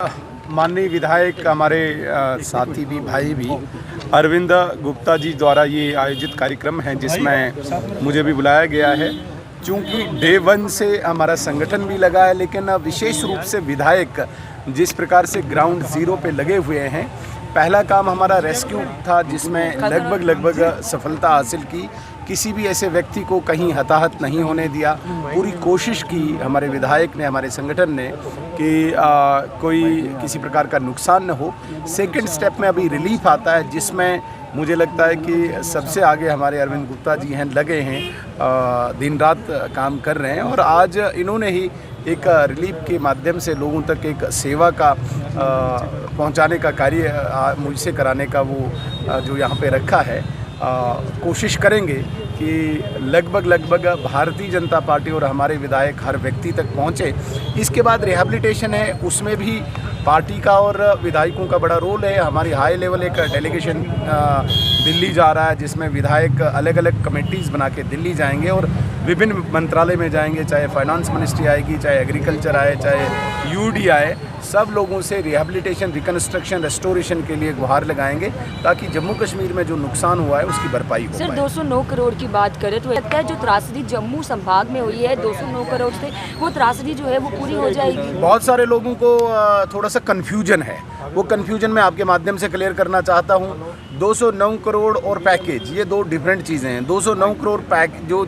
माननीय विधायक हमारे साथी भी भाई भी अरविंद गुप्ता जी द्वारा ये आयोजित कार्यक्रम है जिसमें मुझे भी बुलाया गया है। चूँकि डे वन से हमारा संगठन भी लगा है, लेकिन विशेष रूप से विधायक जिस प्रकार से ग्राउंड ज़ीरो पे लगे हुए हैं, पहला काम हमारा रेस्क्यू था जिसमें लगभग सफलता हासिल की। किसी भी ऐसे व्यक्ति को कहीं हताहत नहीं होने दिया। पूरी कोशिश की हमारे विधायक ने, हमारे संगठन ने कि कोई किसी प्रकार का नुकसान न हो। सेकंड स्टेप में अभी रिलीफ आता है जिसमें मुझे लगता है कि सबसे आगे हमारे अरविंद गुप्ता जी हैं, लगे हैं, दिन रात काम कर रहे हैं और आज इन्होंने ही एक रिलीफ के माध्यम से लोगों तक एक सेवा का पहुंचाने का कार्य मुझसे कराने का वो जो यहाँ पे रखा है। कोशिश करेंगे कि लगभग भारतीय जनता पार्टी और हमारे विधायक हर व्यक्ति तक पहुँचे। इसके बाद रिहैबिलिटेशन है, उसमें भी पार्टी का और विधायकों का बड़ा रोल है। हमारी हाई लेवल एक डेलीगेशन दिल्ली जा रहा है जिसमें विधायक अलग अलग कमेटीज़ बना के दिल्ली जाएंगे और विभिन्न मंत्रालय में जाएंगे, चाहे फाइनेंस मिनिस्ट्री आएगी, चाहे एग्रीकल्चर आए, चाहे यूडी आए, सब लोगों से रिहैबिलिटेशन, रिकन्स्ट्रक्शन, रेस्टोरेशन के लिए गुहार लगाएंगे ताकि जम्मू कश्मीर में जो नुकसान हुआ है उसकी भरपाई हो। सर 209 करोड़ की बात करें तो लगता है जो त्रासदी जम्मू संभाग में हुई है 209 करोड़ से वो त्रासदी जो है वो पूरी हो जाएगी। बहुत सारे लोगों को थोड़ा सा कन्फ्यूजन है, वो कन्फ्यूजन मैं आपके माध्यम से क्लियर करना चाहता हूँ। 209 करोड़ और पैकेज ये दो डिफरेंट चीज़ें हैं। 209 करोड़ जो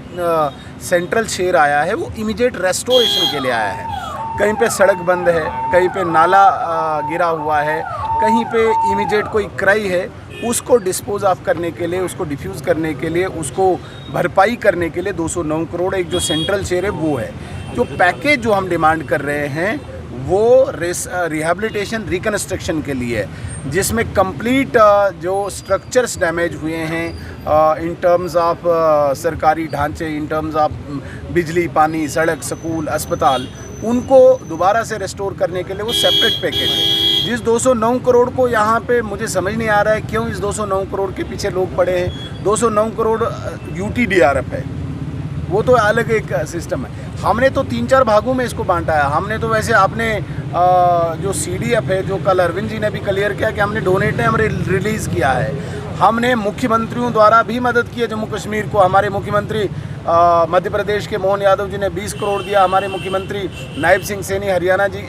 सेंट्रल शेयर आया है वो इमीडिएट रेस्टोरेशन के लिए आया है। कहीं पे सड़क बंद है, कहीं पे नाला गिरा हुआ है, कहीं पे इमीडिएट कोई क्राई है, उसको डिस्पोज ऑफ करने के लिए, उसको डिफ्यूज़ करने के लिए, उसको भरपाई करने के लिए 209 करोड़ एक जो सेंट्रल शेयर है वो है। जो पैकेज जो हम डिमांड कर रहे हैं वो रिहैबिलिटेशन, रिकन्स्ट्रक्शन के लिए है, जिसमें कंप्लीट जो स्ट्रक्चर्स डैमेज हुए हैं इन टर्म्स ऑफ सरकारी ढांचे, इन टर्म्स ऑफ बिजली, पानी, सड़क, स्कूल, अस्पताल, उनको दोबारा से रेस्टोर करने के लिए वो सेपरेट पैकेज है। जिस 209 करोड़ को यहाँ पे मुझे समझ नहीं आ रहा है क्यों इस 209 करोड़ के पीछे लोग पड़े हैं। 209 करोड़ UTDRF है, वो तो अलग एक सिस्टम है। हमने तो 3-4 भागों में इसको बांटा है। हमने तो वैसे आपने जो CDF है, जो कल अरविंद जी ने भी क्लियर किया कि हमने डोनेट ने हमने रिलीज़ किया है। हमने मुख्यमंत्रियों द्वारा भी मदद की है जम्मू कश्मीर को। हमारे मुख्यमंत्री मध्य प्रदेश के मोहन यादव जी ने 20 करोड़ दिया। हमारे मुख्यमंत्री नायब सिंह सैनी हरियाणा जी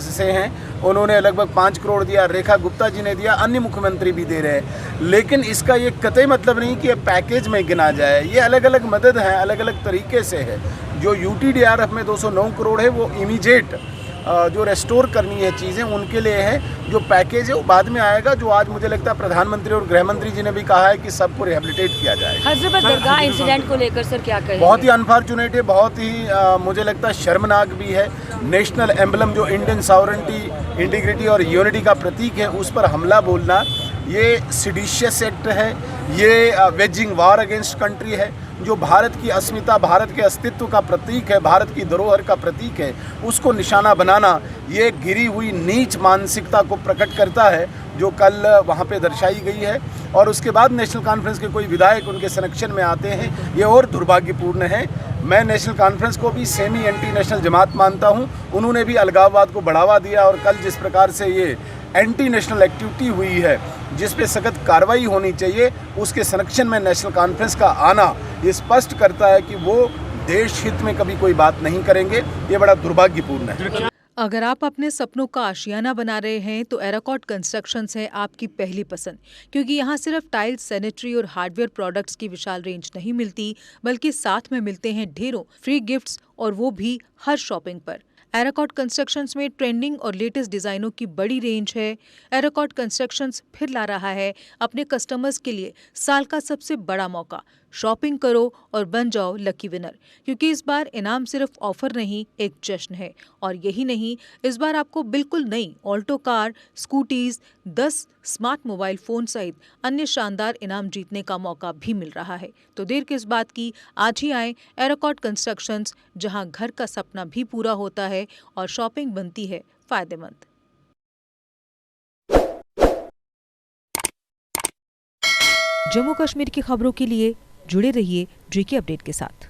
से हैं, उन्होंने लगभग 5 करोड़ दिया। रेखा गुप्ता जी ने दिया, अन्य मुख्यमंत्री भी दे रहे हैं। लेकिन इसका ये कतई मतलब नहीं कि ये पैकेज में गिना जाए। ये अलग अलग मदद है, अलग अलग तरीके से है। जो UTDRF में 209 करोड़ है वो इमीडिएट जो रेस्टोर करनी है चीज़ें उनके लिए है। जो पैकेज है वो बाद में आएगा, जो आज मुझे लगता है प्रधानमंत्री और गृह मंत्री जी ने भी कहा है कि सबको रिहैबिलिटेट किया जाए। हजरत दरगाह इंसिडेंट को लेकर सर क्या कहेंगे? बहुत ही अनफॉर्चुनेट है, बहुत ही मुझे लगता है शर्मनाक भी है। नेशनल एम्बलम जो इंडियन सॉवरेंटी, इंटीग्रिटी और यूनिटी का प्रतीक है, उस पर हमला बोलना ये सिडिशियस एक्ट है, ये वेजिंग वार अगेंस्ट कंट्री है। जो भारत की अस्मिता, भारत के अस्तित्व का प्रतीक है, भारत की धरोहर का प्रतीक है, उसको निशाना बनाना ये गिरी हुई नीच मानसिकता को प्रकट करता है जो कल वहाँ पे दर्शाई गई है। और उसके बाद नेशनल कॉन्फ्रेंस के कोई विधायक उनके संरक्षण में आते हैं, ये और दुर्भाग्यपूर्ण है। मैं नेशनल कॉन्फ्रेंस को भी सेमी एंटी नेशनल जमात मानता हूँ। उन्होंने भी अलगाववाद को बढ़ावा दिया और कल जिस प्रकार से ये एंटी नेशनल एक्टिविटी हुई है जिस पे सख्त कार्रवाई होनी चाहिए, उसके संरक्षण में नेशनल कॉन्फ्रेंस का आना ये स्पष्ट करता है कि वो देश हित में कभी कोई बात नहीं करेंगे। ये बड़ा दुर्भाग्यपूर्ण है। अगर आप अपने सपनों का आशियाना बना रहे हैं तो एराकॉट कंस्ट्रक्शंस है आपकी पहली पसंद, क्योंकि यहाँ सिर्फ टाइल्स, सैनिटरी और हार्डवेयर प्रोडक्ट्स की विशाल रेंज नहीं मिलती, बल्कि साथ में मिलते हैं ढेरों फ्री गिफ्ट्स, और वो भी हर शॉपिंग पर। एराकॉट कंस्ट्रक्शंस में ट्रेंडिंग और लेटेस्ट डिजाइनों की बड़ी रेंज है। एराकॉट कंस्ट्रक्शंस फिर ला रहा है अपने कस्टमर्स के लिए साल का सबसे बड़ा मौका। शॉपिंग करो और बन जाओ लकी विनर, क्योंकि इस बार इनाम सिर्फ ऑफर नहीं, एक जश्न है। और यही नहीं, इस बार आपको बिल्कुल नई Alto car, scooties, 10 smart mobile phone सहित अन्य शानदार इनाम जीतने का मौका भी मिल रहा है। तो देर किस बात की, आज ही आए एराकॉट कंस्ट्रक्शंस, जहां घर का सपना भी पूरा होता है और शॉपिंग बनती है फायदेमंद। जम्मू कश्मीर की खबरों के लिए जुड़े रहिए GK अपडेट के साथ।